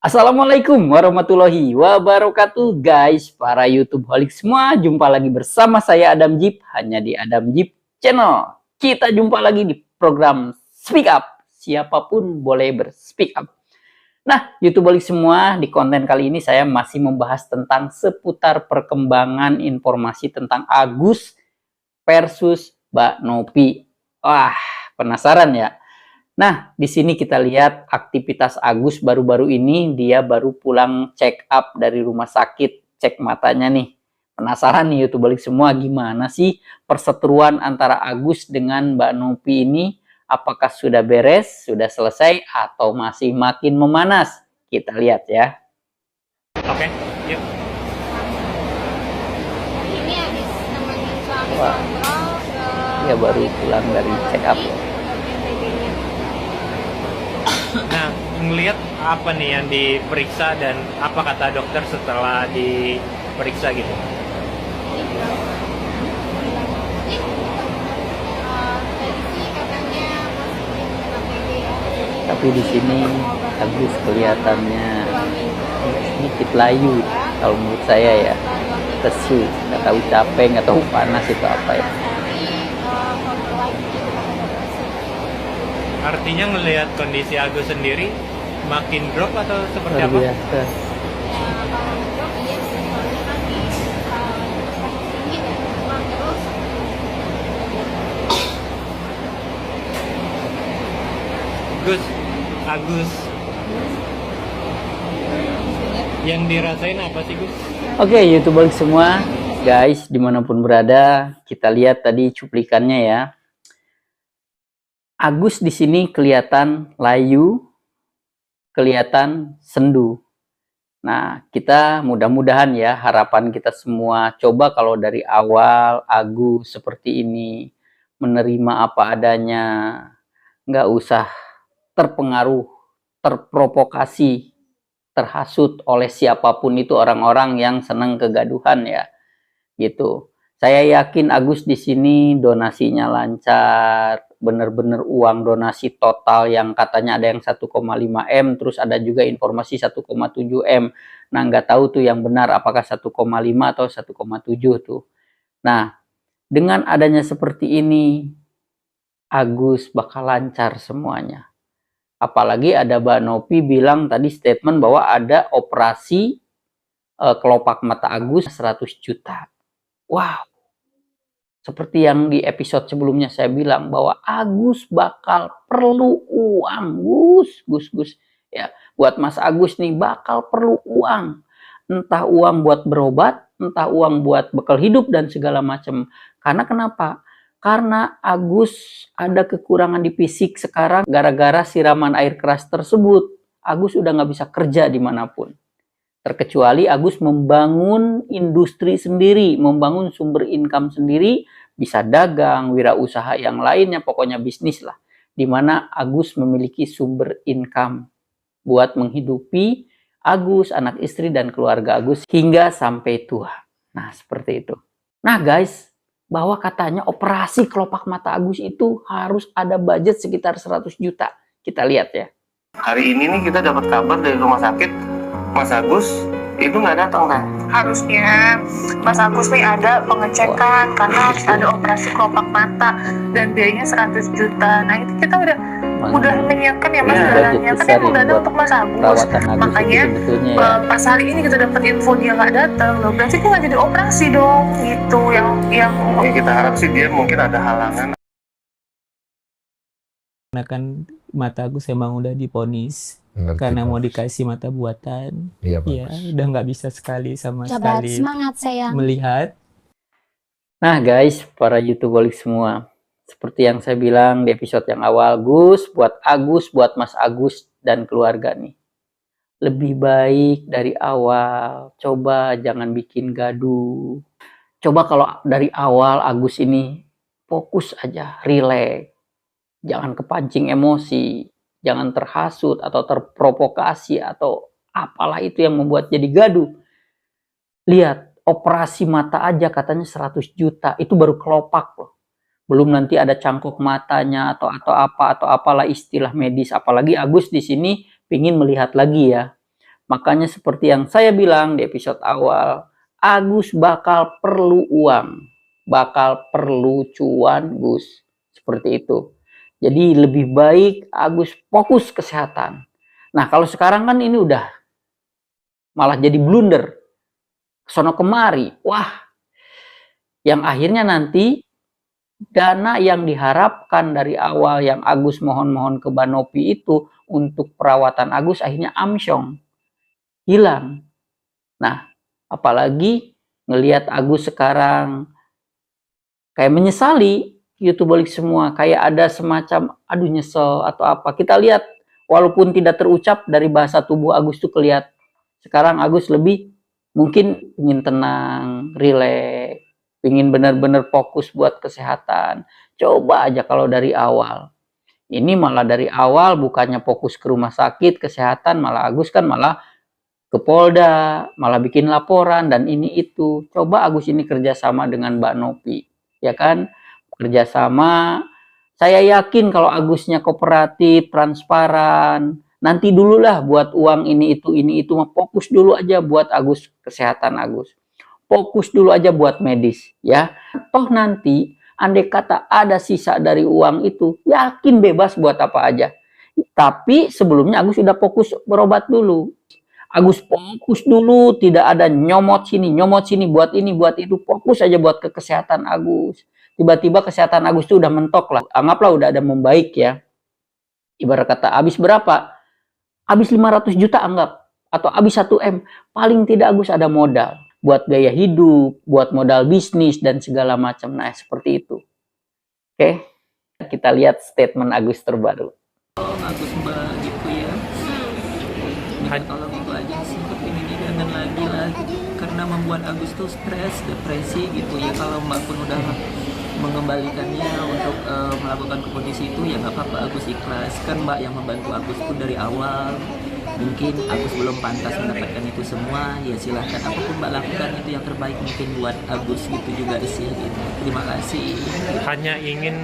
Assalamualaikum warahmatullahi wabarakatuh guys, para YouTube holic semua. Jumpa lagi bersama saya Adam Jeep, hanya di Adam Jeep Channel. Kita jumpa lagi di program Speak Up. Siapapun boleh berspeak up. Nah, YouTube holic semua, di konten kali ini saya masih membahas tentang seputar perkembangan informasi tentang Agus versus Mbak Novi. Wah, penasaran ya? Nah, di sini kita lihat aktivitas Agus baru-baru ini, dia baru pulang check up dari rumah sakit, cek matanya nih. Penasaran nih YouTube balik semua, gimana sih perseteruan antara Agus dengan Mbak Novi ini? Apakah sudah beres, sudah selesai, atau masih makin memanas? Kita lihat ya. Oke, yuk. Ini habis nemenin suami Wah. kontrol Dia baru pulang dari check up. Nah, ngelihat apa nih yang diperiksa dan apa kata dokter setelah diperiksa gitu? Tapi di sini Agus kelihatannya sedikit layu, kalau menurut saya ya. Lesu, nggak tahu capek, nggak tahu panas itu apa ya. Artinya ngelihat kondisi Agus sendiri makin drop atau seperti Luar apa? biasa. Agus, yang dirasain apa sih Gus? Oke, YouTuber semua, guys, dimanapun berada, kita lihat tadi cuplikannya ya. Agus di sini kelihatan layu, kelihatan sendu. Nah, kita mudah-mudahan ya, harapan kita semua, coba kalau dari awal Agus seperti ini, menerima apa adanya, nggak usah terpengaruh, terprovokasi, terhasut oleh siapapun itu, orang-orang yang senang kegaduhan ya, gitu. Saya yakin Agus di sini donasinya lancar, bener-bener uang donasi total yang katanya ada yang 1,5 M, terus ada juga informasi 1,7 M. Nah, nggak tahu tuh yang benar apakah 1,5 atau 1,7 tuh. Nah, dengan adanya seperti ini, Agus bakal lancar semuanya. Apalagi ada Mbak Novi bilang tadi statement bahwa ada operasi kelopak mata Agus 100 juta. Wow. Seperti yang di episode sebelumnya saya bilang bahwa Agus bakal perlu uang. Gus. Ya, buat Mas Agus nih bakal perlu uang. Entah uang buat berobat, entah uang buat bekal hidup dan segala macam. Karena kenapa? Karena Agus ada kekurangan di fisik sekarang gara-gara siraman air keras tersebut. Agus udah nggak bisa kerja dimanapun. Terkecuali Agus membangun industri sendiri, membangun sumber income sendiri, bisa dagang, wirausaha yang lainnya, pokoknya bisnis lah. Dimana Agus memiliki sumber income buat menghidupi Agus, anak istri, dan keluarga Agus hingga sampai tua. Nah, seperti itu. Nah guys, bahwa katanya operasi kelopak mata Agus itu harus ada budget sekitar 100 juta. Kita lihat ya. Hari ini nih kita dapat kabar dari rumah sakit, Mas Agus itu nggak datang kan? Harusnya Mas Agus nih ada pengecekan karena harus ada operasi kelopak mata dan biayanya 100 juta. Nah itu kita udah menyiapkan ya Mas dananya, kan emang dana untuk Mas Agus. Makanya pas hari ini kita dapat info dia nggak datang, loh berarti dia nggak jadi operasi dong, gitu yang Ya, kita harap sih dia mungkin ada halangan. Karena kan mata Agus emang udah diponis karena mau dikasih mata buatan. Iya, ya udah nggak bisa sekali Coba sekali semangat sayang. melihat. Nah guys, para YouTuber semua, seperti yang saya bilang di episode yang awal, Agus, buat Mas Agus dan keluarga nih. Lebih baik dari awal, coba jangan bikin gaduh. Coba kalau dari awal Agus ini fokus aja, relax. Jangan kepancing emosi, jangan terhasut atau terprovokasi atau apalah itu yang membuat jadi gaduh. Lihat, operasi mata aja katanya 100 juta, itu baru kelopak loh. Belum nanti ada cangkok matanya atau apalah istilah medis. Apalagi Agus di sini pingin melihat lagi ya. Makanya seperti yang saya bilang di episode awal, Agus bakal perlu uang, bakal perlu cuan, Gus. Seperti itu. Jadi lebih baik Agus fokus kesehatan. Nah, kalau sekarang kan ini udah malah jadi blunder. Sono kemari. Wah, yang akhirnya nanti dana yang diharapkan dari awal yang Agus mohon-mohon ke Banopi itu untuk perawatan Agus akhirnya amsyong, hilang. Nah, apalagi ngelihat Agus sekarang kayak menyesali, YouTube balik semua, kayak ada semacam aduh nyesel atau apa. Kita lihat walaupun tidak terucap dari bahasa tubuh Agus tuh kelihatan. Sekarang Agus lebih mungkin ingin tenang, rileks, ingin benar-benar fokus buat kesehatan. Coba aja kalau dari awal. Ini malah dari awal bukannya fokus ke rumah sakit, kesehatan, malah Agus kan malah ke Polda, malah bikin laporan dan ini itu. Coba Agus ini kerjasama dengan Mbak Nopi, ya kan? Kerjasama, saya yakin kalau Agusnya kooperatif, transparan, nanti dululah buat uang ini itu mah fokus dulu aja buat Agus, kesehatan Agus. Fokus dulu aja buat medis, ya. Toh nanti andai kata ada sisa dari uang itu, yakin bebas buat apa aja. Tapi sebelumnya Agus sudah fokus berobat dulu. Agus fokus dulu, tidak ada nyomot sini, buat ini, buat itu. Fokus aja buat ke kesehatan Agus. Tiba-tiba kesehatan Agus itu udah mentok lah. Anggaplah udah ada membaik ya. Ibarat kata habis berapa? Habis 500 juta anggap. Atau habis 1 M. Paling tidak Agus ada modal. Buat gaya hidup, buat modal bisnis, dan segala macam. Nah, seperti itu. Oke, kita lihat statement Agus terbaru. Agus Mbak gitu ya. Kalau gitu aja sih, ini jangan lagi lah. Karena membuat Agus tuh stres, depresi gitu ya. Kalau Mbak pun udah mengembalikannya untuk melakukan ke kondisi itu, ya nggak apa-apa, Agus ikhlas. Kan Mbak yang membantu Agus pun dari awal. Mungkin Agus belum pantas mendapatkan itu semua, ya silahkan apapun Mbak lakukan itu yang terbaik mungkin buat Agus gitu juga sih gitu. Terima kasih. Hanya ingin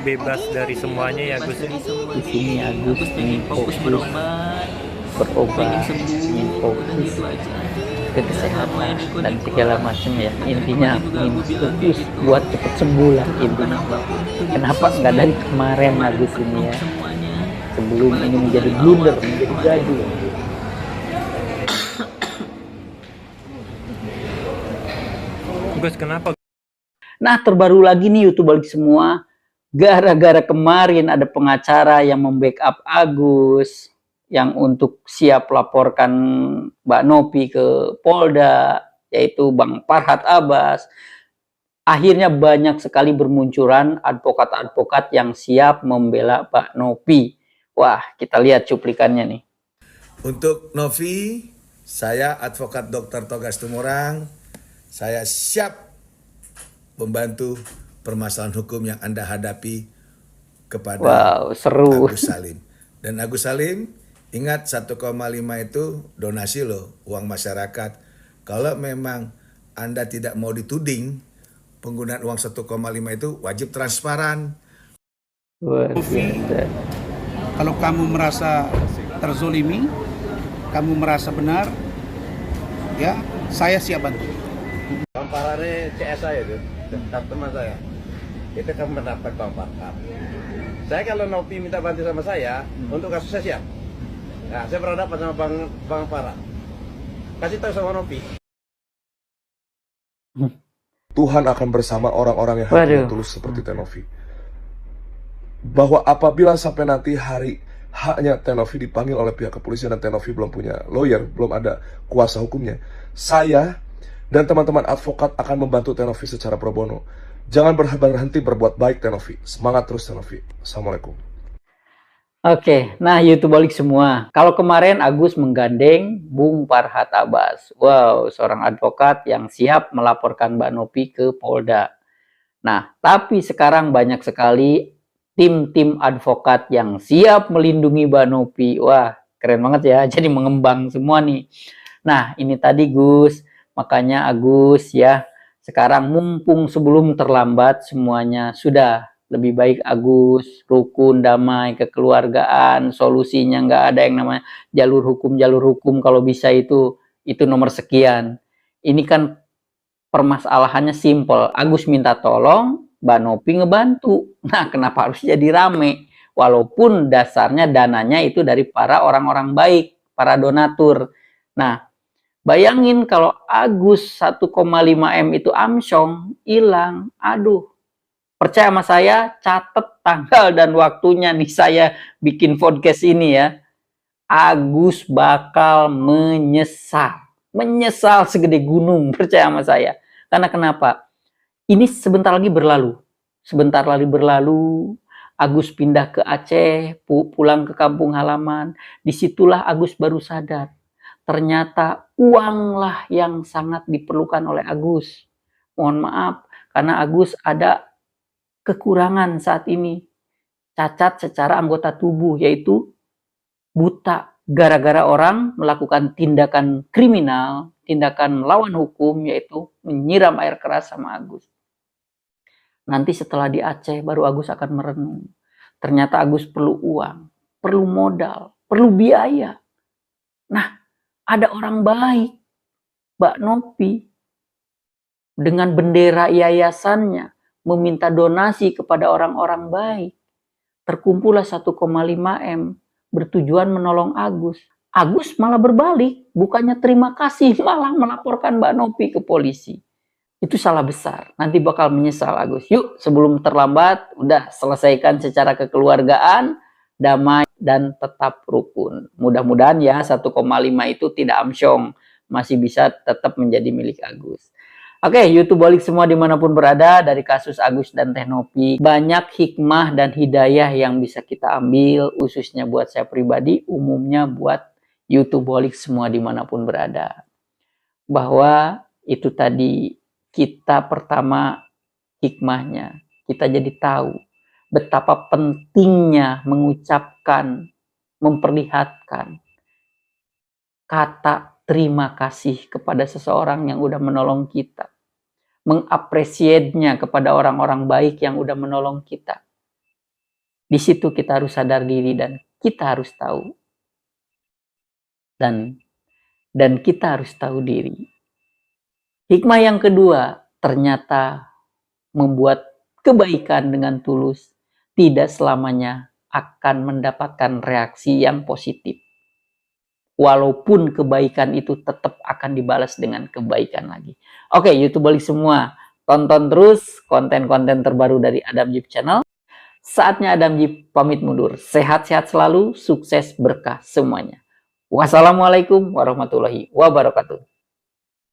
bebas dari semuanya ya Gus. Di sini Agus pengen fokus berobat, pengen sembuh, ingin fokus gitu aja. ke kesehatan dan segala macam ya. Intinya ingin fokus buat cepet sembuh lah intinya. Kenapa nggak dari kemarin Agus ini ya? Sebelum ini menjadi blunder, menjadi gaduh. Gus, kenapa? Nah, terbaru lagi nih YouTube balik semua. Gara-gara kemarin ada pengacara yang membackup Agus, yang untuk siap laporkan Mbak Nopi ke Polda, yaitu Bang Farhad Abbas. Akhirnya banyak sekali bermunculan advokat-advokat yang siap membela Mbak Nopi. Wah, kita lihat cuplikannya nih. Untuk Novi, saya advokat Dr. Togas Tumorang. Saya siap membantu permasalahan hukum yang Anda hadapi kepada seru. Agus Salim. Dan Agus Salim, ingat 1,5 itu donasi loh, uang masyarakat. Kalau memang Anda tidak mau dituding, penggunaan uang 1,5 itu wajib transparan. Kalau kamu merasa terzolimi, kamu merasa benar, ya saya siap bantu. Bang Farhad CS saya itu, teman saya. Itu kan mendapat Bang Farhad. Saya kalau Nopi minta bantu sama saya, untuk kasus saya siap. Nah, saya pernah dapat sama Bang Farhad. Kasih tahu sama Nopi. Tuhan akan bersama orang-orang yang hatinya tulus seperti Tenovi. Bahwa apabila sampai nanti hari haknya Tenovi dipanggil oleh pihak kepolisian dan Tenovi belum punya lawyer, belum ada kuasa hukumnya, saya dan teman-teman advokat akan membantu Tenovi secara pro bono. Jangan berhenti berbuat baik Tenovi. Semangat terus Tenovi. Assalamualaikum. Oke, nah YouTube balik semua. Kalau kemarin Agus menggandeng Bung Farhad Abbas. Wow, seorang advokat yang siap melaporkan Mbak Nopi ke Polda. Nah, tapi sekarang banyak sekali tim-tim advokat yang siap melindungi Mbak Nopi. Wah, keren banget ya. Jadi mengembang semua nih. Nah, ini tadi Gus. Makanya Agus ya, sekarang mumpung sebelum terlambat semuanya sudah Lebih baik Agus rukun, damai, kekeluargaan, solusinya nggak ada yang namanya jalur hukum, kalau bisa itu nomor sekian. Ini kan permasalahannya simple. Agus minta tolong, Mbak Novi ngebantu. Nah, kenapa harus jadi rame? Walaupun dasarnya dananya itu dari para orang-orang baik, para donatur. Nah, bayangin kalau Agus 1,5 M itu amsyong, hilang. Aduh, percaya sama saya, catat tanggal dan waktunya nih saya bikin podcast ini ya. Agus bakal menyesal. Menyesal segede gunung, percaya sama saya. Karena kenapa? Ini sebentar lagi berlalu. Sebentar lagi berlalu, Agus pindah ke Aceh, pulang ke kampung halaman. Disitulah Agus baru sadar. Ternyata uanglah yang sangat diperlukan oleh Agus. Mohon maaf, karena Agus ada kekurangan saat ini. Cacat secara anggota tubuh, yaitu buta. Gara-gara orang melakukan tindakan kriminal, tindakan melawan hukum, yaitu menyiram air keras sama Agus. Nanti setelah di Aceh, baru Agus akan merenung. Ternyata Agus perlu uang, perlu modal, perlu biaya. Nah, ada orang baik, Mbak Novi, dengan bendera yayasannya, meminta donasi kepada orang-orang baik. Terkumpullah 1,5 M, bertujuan menolong Agus. Agus malah berbalik, bukannya terima kasih, malah melaporkan Mbak Novi ke polisi. Itu salah besar, nanti bakal menyesal Agus. Yuk, sebelum terlambat, udah selesaikan secara kekeluargaan, damai, dan tetap rukun. Mudah-mudahan ya 1,5 itu tidak amsyong, masih bisa tetap menjadi milik Agus. Oke, YouTubeolik semua dimanapun berada, dari kasus Agus dan Teh Novi, banyak hikmah dan hidayah yang bisa kita ambil, khususnya buat saya pribadi, umumnya buat YouTubeolik semua dimanapun berada. Bahwa itu tadi, kita pertama hikmahnya, kita jadi tahu betapa pentingnya mengucapkan, memperlihatkan kata terima kasih kepada seseorang yang udah menolong kita. Mengapresiasinya kepada orang-orang baik yang udah menolong kita. Di situ kita harus sadar diri dan kita harus tahu. Dan kita harus tahu diri. Hikmah yang kedua, ternyata membuat kebaikan dengan tulus tidak selamanya akan mendapatkan reaksi yang positif. Walaupun kebaikan itu tetap akan dibalas dengan kebaikan lagi. Oke, YouTubeolik semua, tonton terus konten-konten terbaru dari Adam Jeep Channel. Saatnya Adam Jeep pamit mundur. Sehat-sehat selalu, sukses berkah semuanya. Wassalamualaikum warahmatullahi wabarakatuh.